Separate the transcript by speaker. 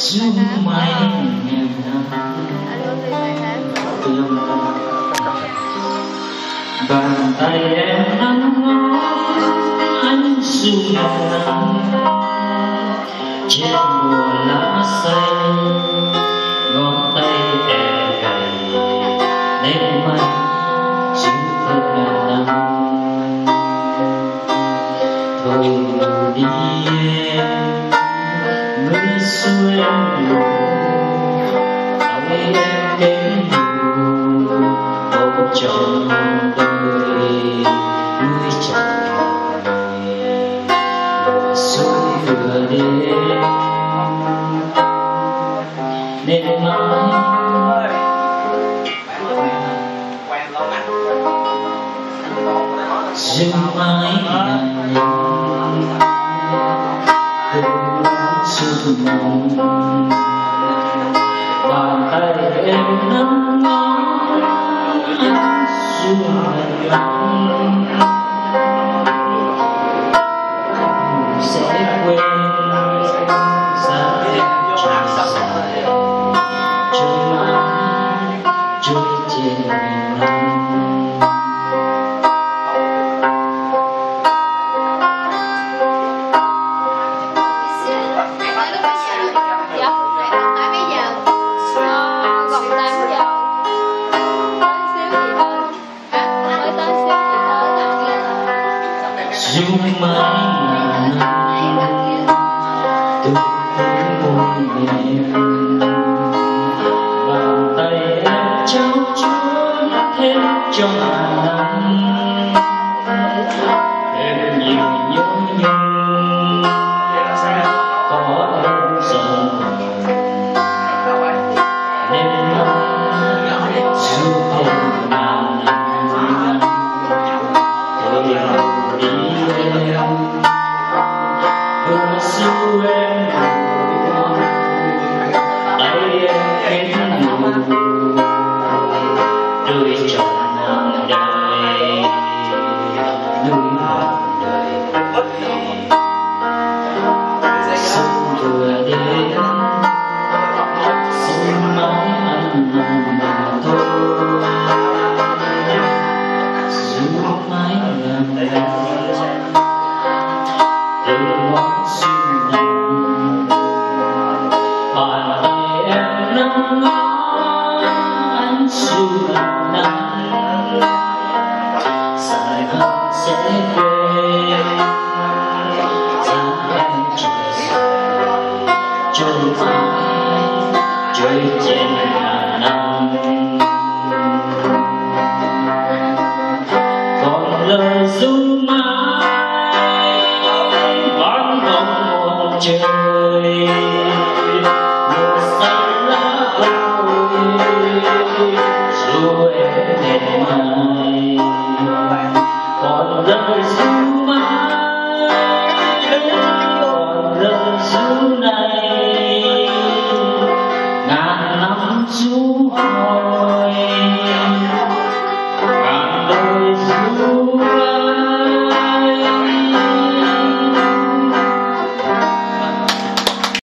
Speaker 1: dù mãi ngàn năm bàn tay em nắm ngó anh dù nắng trên mùa lá xanh ngón tay em gầy nên mắt giữ thật ngàn năm thôi đi em mưa xuôi em lù ôi em đến lù ôm chọn đời nuôi chọn người mùa xuôi vừa đến nên mãi dừng mãi ngàn năm cơn sương mỏng bàn tay em nắm ngón anh xuôi lòng sẽ quên giá em trôi dài trôi mãi trôi trên ngàn năm. Dù mãi ngàn năm tôi vẫn buồn em bàn tay em trao chuốt thêm cho ngàn năm em nhiều nhớ nhung có em giờ nên mãi dù thêm ngàn năm tôi đi vừa siêu em tay em kết nụ đời trọn ngàn đời núi ngàn đời sông vừa đến sông mãi anh nằm mà thôi dù mãi ngàn năm từ ngón xuyên nằm bàn tay em nắm ngó anh dù là nắng dài hơn sẽ quên giá em trôi dài trôi mãi trôi trên ngàn năm còn lời ru mãi vẫn không một chừng